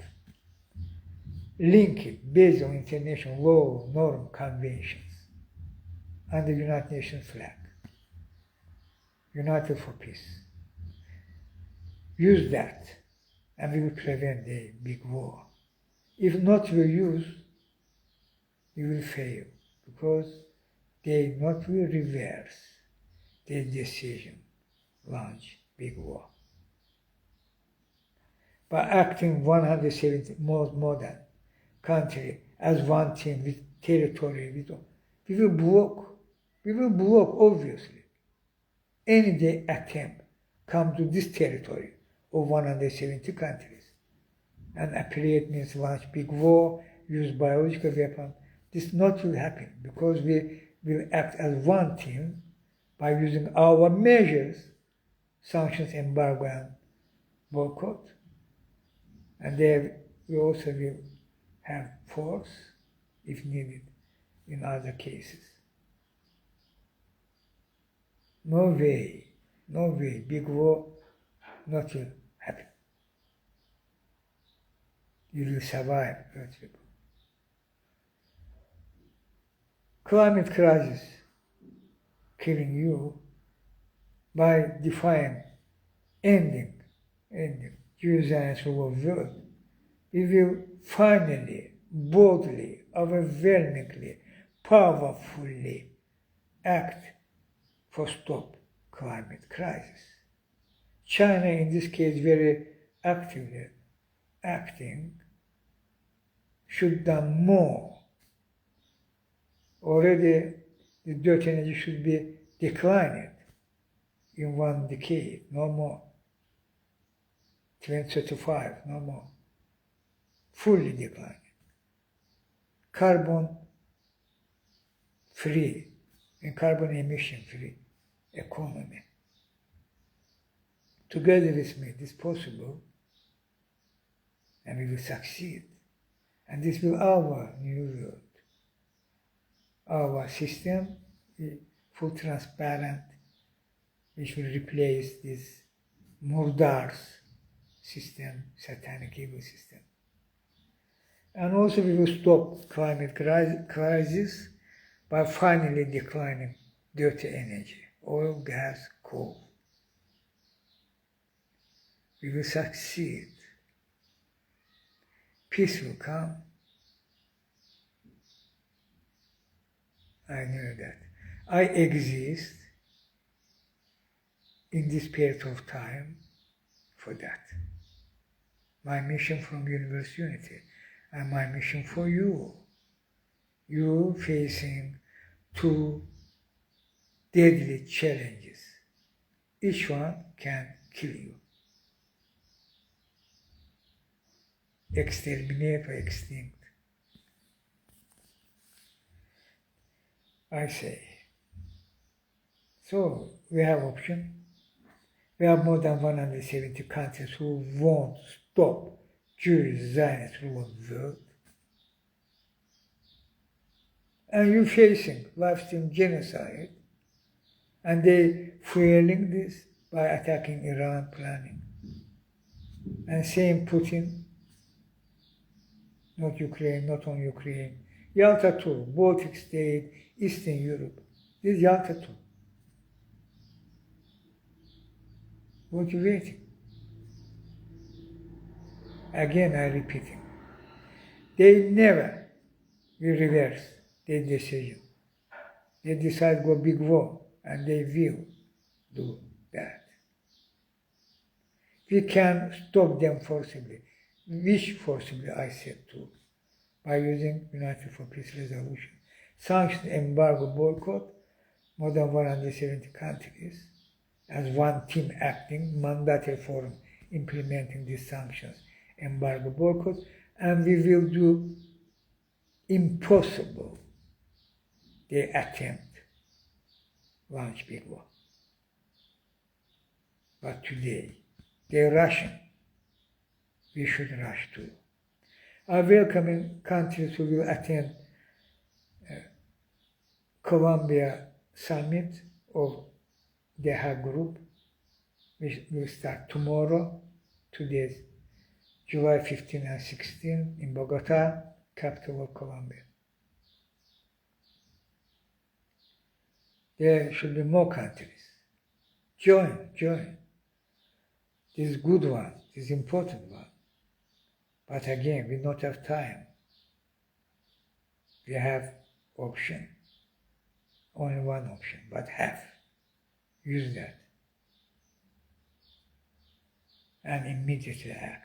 link it based on international law, norm, conventions, and the United Nations flag. United for Peace. Use that, and we will prevent the big war. If not we use, we will fail, because they not will reverse their decision, launch big war. By acting 170 more modern country as one team with territory, we will block obviously any day attempt come to this territory of 170 countries. And affiliate means launch big war, use biological weapon. This not will happen because we will act as one team by using our measures, sanctions, embargo, and boycott. And there we also will have force if needed in other cases. No way, big war not will happen. You will survive, Earth people. Climate crisis killing you by defying ending Jewish Zionist rule of the world. we will finally, boldly, overwhelmingly, powerfully act for stop climate crisis. China, in this case, very actively acting, should done more. Already, the dirt energy should be declining in 1 decade, no more. 2035, no more. Fully declining. Carbon free and carbon emission free economy. Together with me, this is possible, and we will succeed. And this will our new world. Our system, full transparent, which will replace this Murdar's system, satanic evil system. And also we will stop climate crisis by finally declining dirty energy, oil, gas, coal. We will succeed. Peace will come. I know that. I exist in this period of time for that. My mission from Universe Unity and my mission for you. You facing two deadly challenges. Each one can kill you. Exterminate or extinct. I say. So we have option. We have more than 170 countries who won't stop Jewish Zionist rule of the world. And you're facing live stream genocide, and they fueling this by attacking Iran, planning. And saying Putin, not Ukraine, not on Ukraine. Yalta too, Baltic state, Eastern Europe. This is Yalta too. What are you waiting? Again, I'm repeating. They never will reverse their decision. They decide to go big war, and they will do that. We can stop them forcibly, which forcibly I said too, by using United for Peace resolution. Sanction, embargo, boycott, more than 170 countries, as one team acting, mandatory forum implementing these sanctions, embargo, boycott, and we will do impossible. They attempt launch big war. But today, they're rushing. We should rush too. I welcome countries who will attend Colombia summit of the Hague group, which will start tomorrow. Today's July 15 and 16 in Bogota, capital of Colombia. There should be more countries. Join. This is good one, this is important one. But again, we don't have time. We have option. Only one option, but have. Use that. And immediately act.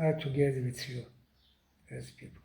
I'm together with you as people.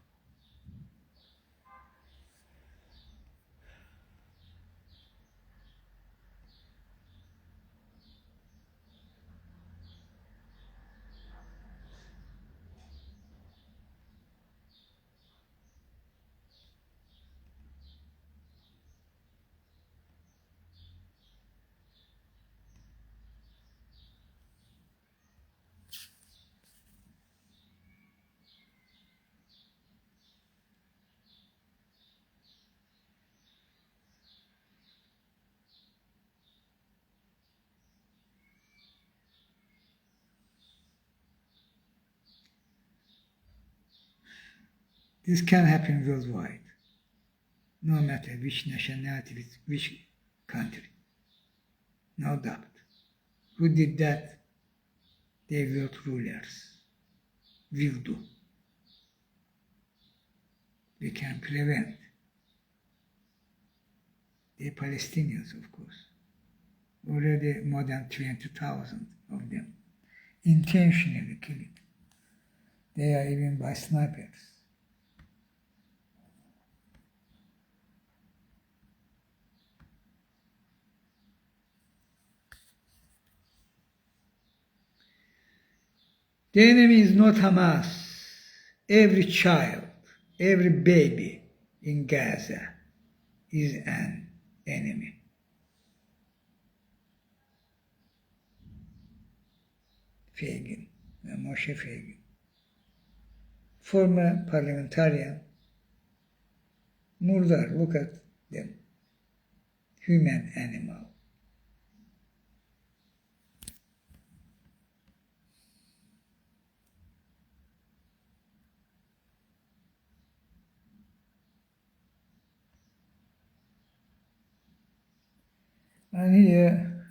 This can happen worldwide, no matter which nationality, which country. No doubt. Who did that? the world rulers will do. We can prevent the Palestinians, of course. Already more than 20,000 of them intentionally killed. They are even by snipers. The enemy is not Hamas. Every child, every baby in Gaza is an enemy. Fagin, Moshe Fagin, former parliamentarian, murder, look at them, human animal. And here,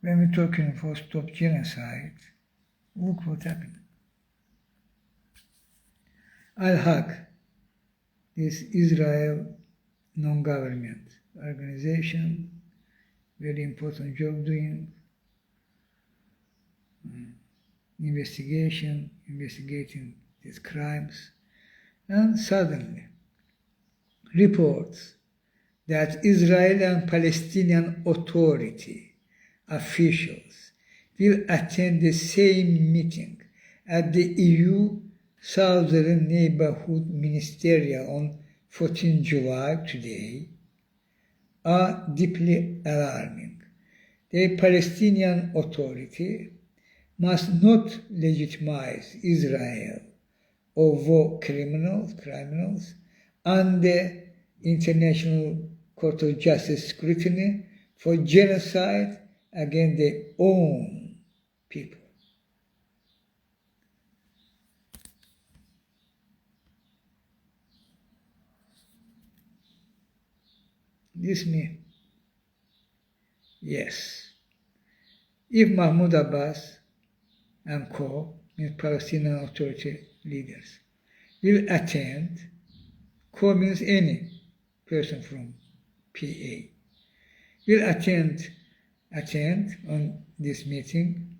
when we're talking for stop genocide, look what happened. Al-Haq, this Israel non-government organization, very important job doing, investigating these crimes, and suddenly reports that Israel and Palestinian Authority officials will attend the same meeting at the EU Southern Neighborhood Ministerial on 14 July today are deeply alarming. The Palestinian Authority must not legitimize Israel or war criminals under International Court of Justice scrutiny for genocide against their own people. This means, yes, if Mahmoud Abbas and co, means Palestinian Authority leaders, will attend, co means any person from PA, will attend on this meeting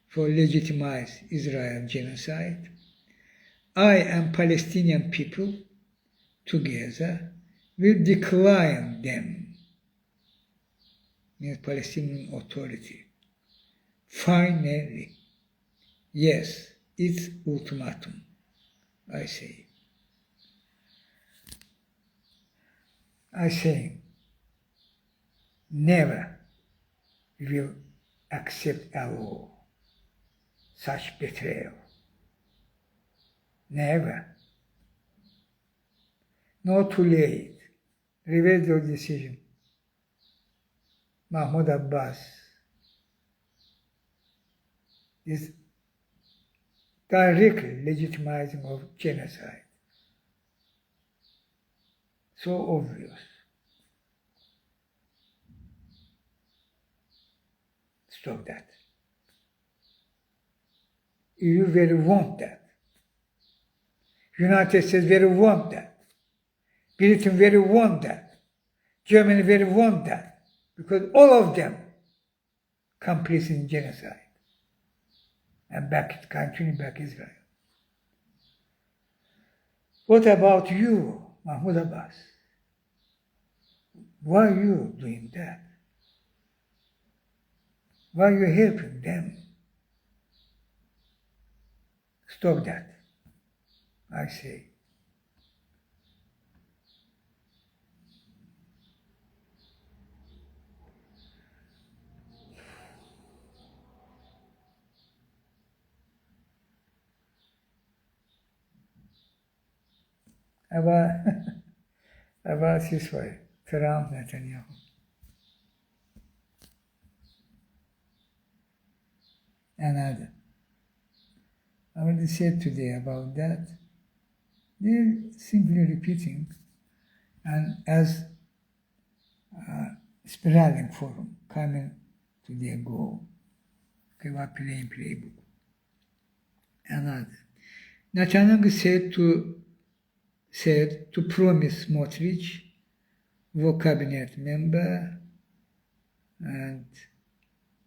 for legitimize Israel genocide, I and Palestinian people together will decline them, means Palestinian Authority. Finally, yes, it's ultimatum, I say. I say, never will accept allow such betrayal. Never. Not too late. Reverse your decision. Mahmoud Abbas is directly legitimizing of genocide. So obvious. Stop that. You very want that. United States very want that. Britain very want that. Germany very want that. Because all of them complicit in genocide. And continuing back Israel. What about you, Mahmoud Abbas? Why are you doing that? Why are you helping them? Stop that, I say. About ceasefire, Trump, Netanyahu. Another. I already said today about that. They're simply repeating, and as spiraling forum coming to their goal. Okay, what plain playbook. Another. Netanyahu said to promise Smotrich, war cabinet member, and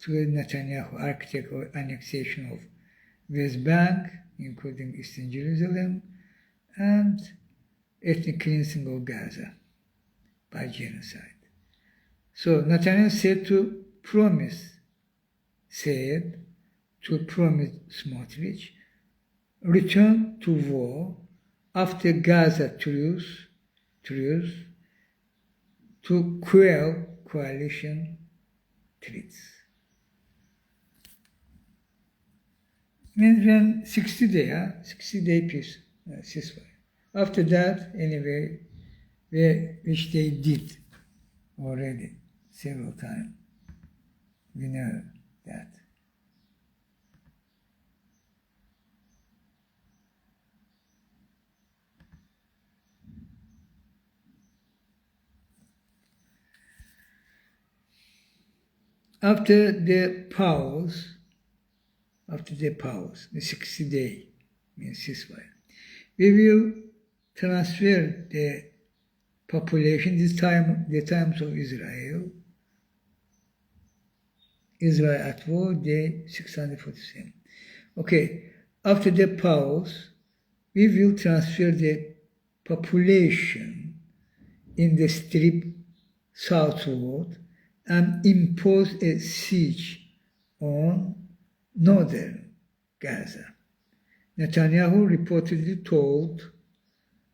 to Netanyahu architect of annexation of West Bank, including Eastern Jerusalem, and ethnic cleansing of Gaza by genocide. So Netanyahu said to promise Smotrich, return to war after Gaza truce to quell coalition threats. Means when 60-day peace, ceasefire. After that, anyway, which they did already several times. We know that. After the pause, the 60-day means ceasefire, we will transfer the population, the times of Israel at war, day 647. Okay, after the pause, we will transfer the population in the strip southward and impose a siege on northern Gaza. Netanyahu reportedly told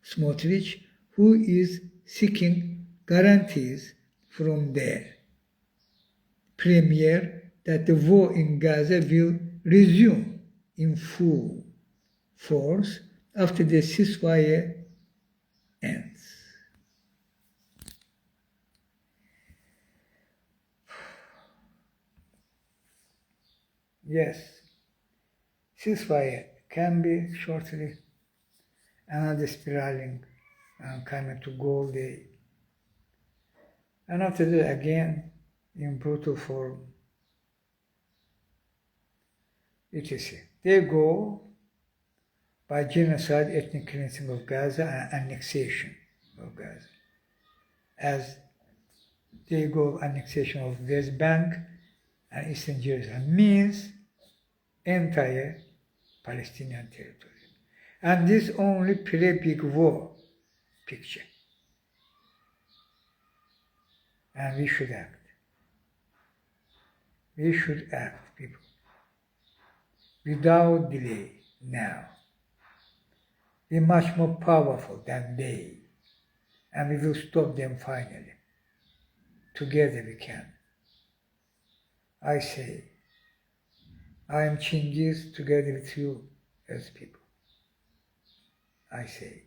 Smotrich, who is seeking guarantees from their premier, that the war in Gaza will resume in full force after the ceasefire ends. Yes, ceasefire can be shortly another spiraling and coming to goal day. And after that, again, in brutal form, etc. They go by genocide, ethnic cleansing of Gaza, and annexation of Gaza. As they go annexation of West Bank and Eastern Jerusalem means entire Palestinian territory. And this only pre-big war picture. And we should act. We should act, people, without delay now. We're much more powerful than they, and we will stop them finally. Together we can. I say, I am Chinghiz together with you as people. I say.